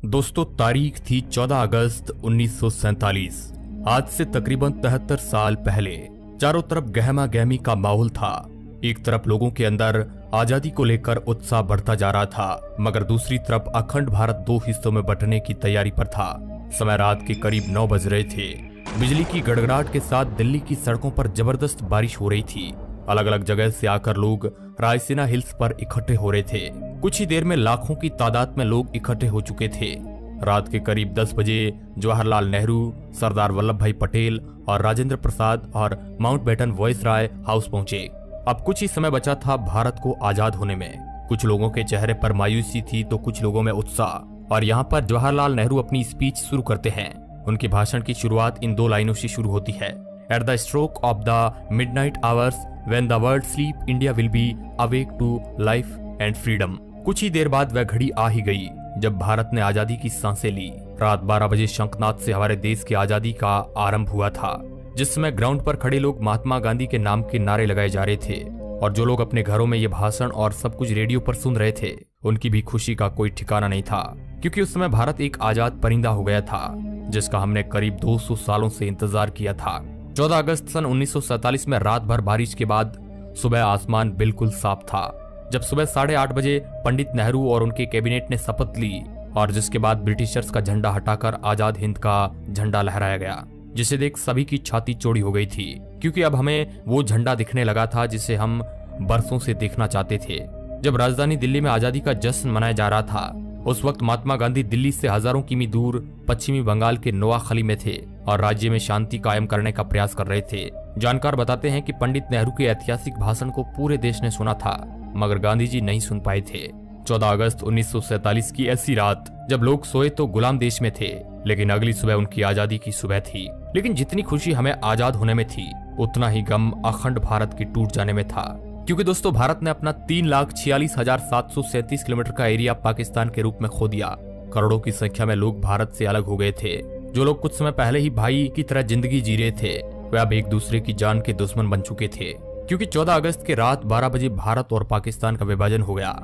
दोस्तों, तारीख थी 14 अगस्त 1947। आज से तकरीबन 73 साल पहले चारों तरफ गहमा गहमी का माहौल था। एक तरफ लोगों के अंदर आजादी को लेकर उत्साह बढ़ता जा रहा था, मगर दूसरी तरफ अखंड भारत दो हिस्सों में बंटने की तैयारी पर था। समय रात के करीब 9 बज रहे थे। बिजली की गड़गड़ाहट के साथ दिल्ली की सड़कों पर जबरदस्त बारिश हो रही थी। अलग अलग जगह से आकर लोग रायसीना हिल्स पर इकट्ठे हो रहे थे। कुछ ही देर में लाखों की तादाद में लोग इकट्ठे हो चुके थे। रात के करीब 10 बजे जवाहरलाल नेहरू, सरदार वल्लभ भाई पटेल और राजेंद्र प्रसाद और माउंटबेटन वॉयसराय हाउस पहुंचे। अब कुछ ही समय बचा था भारत को आजाद होने में। कुछ लोगों के चेहरे पर मायूसी थी तो कुछ लोगों में उत्साह। और यहाँ पर जवाहरलाल नेहरू अपनी स्पीच शुरू करते हैं। उनके भाषण की शुरुआत इन 2 लाइनों से शुरू होती है। At the stroke of the midnight hours when the world sleep India will be awake to life and freedom. कुछ ही देर बाद वह घड़ी आ ही गई जब भारत ने आजादी की सांसें ली। रात 12 बजे शंखनाद से हमारे देश की आजादी का आरंभ हुआ था, जिस समय ग्राउंड पर खड़े लोग महात्मा गांधी के नाम के नारे लगाए जा रहे थे। और जो लोग अपने घरों में ये भाषण और सब कुछ रेडियो पर सुन रहे थे, उनकी भी खुशी का कोई ठिकाना नहीं था, क्योंकि उस समय भारत एक आजाद परिंदा हो गया था, जिसका हमने करीब 200 सालों से इंतजार किया था। 14 अगस्त सन 1947 में रात भर बारिश के बाद सुबह आसमान बिल्कुल साफ था। जब सुबह 8:30 बजे पंडित नेहरू और उनके कैबिनेट ने शपथ ली, और जिसके बाद ब्रिटिशर्स का झंडा हटाकर आजाद हिंद का झंडा लहराया गया, जिसे देख सभी की छाती चौड़ी हो गई थी, क्योंकि अब हमें वो झंडा दिखने लगा था जिसे हम बरसों से देखना चाहते थे। जब राजधानी दिल्ली में आजादी का जश्न मनाया जा रहा था, उस वक्त महात्मा गांधी दिल्ली से हजारों किमी दूर पश्चिमी बंगाल के नोआखली में थे और राज्य में शांति कायम करने का प्रयास कर रहे थे। जानकार बताते हैं कि पंडित नेहरू के ऐतिहासिक भाषण को पूरे देश ने सुना था, मगर गांधी जी नहीं सुन पाए थे। 14 अगस्त 1947 की ऐसी रात जब लोग सोए तो गुलाम देश में थे, लेकिन अगली सुबह उनकी आजादी की सुबह थी। लेकिन जितनी खुशी हमें आजाद होने में थी, उतना ही गम अखंड भारत के टूट जाने में था। क्योंकि दोस्तों, भारत ने अपना 3,46,737 किलोमीटर का एरिया पाकिस्तान के रूप में खो दिया। करोड़ों की संख्या में लोग भारत से अलग हो गए थे। जो लोग कुछ समय पहले ही भाई की तरह जिंदगी जी रहे थे, वे अब एक दूसरे की जान के दुश्मन बन चुके थे। क्योंकि 14 अगस्त के रात 12 बजे भारत और पाकिस्तान का विभाजन हो गया।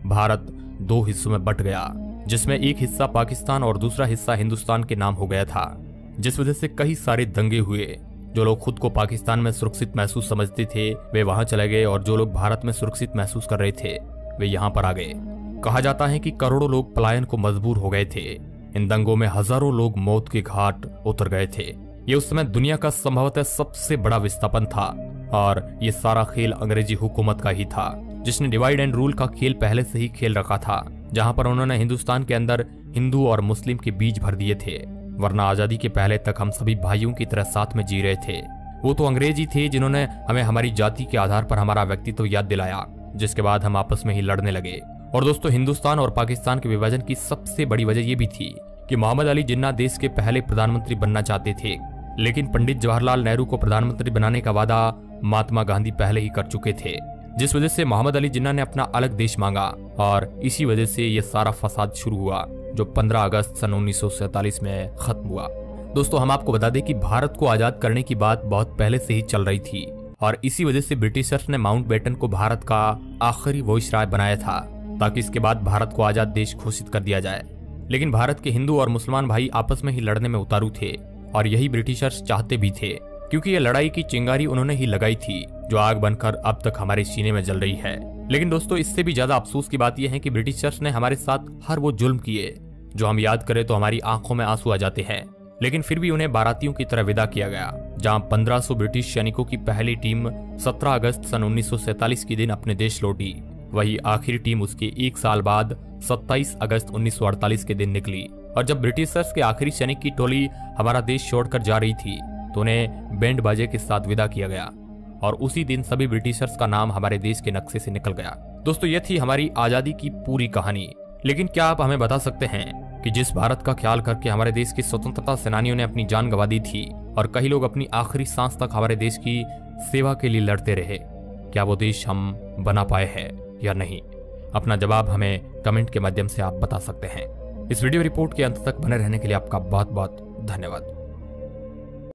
भारत 2 हिस्सों में बट गया, जिसमें एक हिस्सा पाकिस्तान और दूसरा हिस्सा हिंदुस्तान के नाम हो गया था, जिस वजह से कई सारे दंगे हुए। जो लोग खुद को पाकिस्तान में सुरक्षित महसूस समझते थे, वे वहां चले गए, और जो लोग भारत में सुरक्षित महसूस कर रहे थे, वे यहाँ पर आ गए। कहा जाता है कि करोड़ों लोग पलायन को मजबूर हो गए थे। इन दंगों में हजारों लोग मौत के घाट उतर गए थे। ये उस समय दुनिया का संभवतः सबसे बड़ा विस्थापन था, और ये सारा खेल अंग्रेजी हुकूमत का ही था, जिसने डिवाइड एंड रूल का खेल पहले से ही खेल रखा था, जहां पर उन्होंने हिंदुस्तान के अंदर हिंदू और मुस्लिम के बीज भर दिए थे। वरना आजादी के पहले तक हम सभी भाइयों की तरह साथ में जी रहे थे। वो तो अंग्रेज ही थे जिन्होंने हमें हमारी जाति के आधार पर हमारा व्यक्तित्व याद दिलाया, जिसके बाद हम आपस में ही लड़ने लगे। और दोस्तों, हिंदुस्तान और पाकिस्तान के विभाजन की सबसे बड़ी वजह यह भी थी कि मोहम्मद अली जिन्ना देश के पहले प्रधानमंत्री बनना चाहते थे, लेकिन पंडित जवाहरलाल नेहरू को प्रधानमंत्री बनाने का वादा महात्मा गांधी पहले ही कर चुके थे, जिस वजह से मोहम्मद अली जिन्ना ने अपना अलग देश मांगा, और इसी वजह से यह सारा फसाद शुरू हुआ, जो 15 अगस्त सन 1947 में खत्म हुआ। दोस्तों, हम आपको बता दें कि भारत को आजाद करने की बात बहुत पहले से ही चल रही थी, और इसी वजह से ब्रिटिशर्स ने माउंटबेटन को भारत का आखिरी वॉइसराय बनाया था, ताकि इसके बाद भारत को आजाद देश घोषित कर दिया जाए। लेकिन भारत के हिंदू और मुसलमान भाई आपस में ही लड़ने में उतारू थे, और यही ब्रिटिशर्स चाहते भी थे, क्योंकि ये लड़ाई की चिंगारी उन्होंने ही लगाई थी, जो आग बनकर अब तक हमारे सीने में जल रही है। लेकिन दोस्तों, इससे भी ज्यादा अफसोस की बात यह है कि ब्रिटिशर्स ने हमारे साथ हर वो जुल्म किए जो हम याद करें तो हमारी आंखों में आंसू आ जाते हैं। लेकिन फिर भी उन्हें बारातियों की तरह विदा किया गया। जहां 1500 ब्रिटिश सैनिकों की पहली टीम 17 अगस्त सन 1947 के दिन अपने देश लौटी, वही आखिरी टीम उसके 1 साल बाद 27 अगस्त 1948 के दिन निकली। और जब ब्रिटिशर्स के आखिरी सैनिक की टोली हमारा देश छोड़कर जा रही थी, तो उन्हें बैंड बाजे के साथ विदा किया गया, और उसी दिन सभी ब्रिटिशर्स का नाम हमारे देश के नक्शे से निकल गया। दोस्तों, यह थी हमारी आजादी की पूरी कहानी। लेकिन क्या आप हमें बता सकते हैं कि जिस भारत का ख्याल करके हमारे देश के स्वतंत्रता सेनानियों ने अपनी जान गंवा दी थी, और कई लोग अपनी आखिरी सांस तक हमारे देश की सेवा के लिए लड़ते रहे, क्या वो देश हम बना पाए हैं या नहीं? अपना जवाब हमें कमेंट के माध्यम से आप बता सकते हैं। इस वीडियो रिपोर्ट के अंत तक बने रहने के लिए आपका बहुत बहुत धन्यवाद।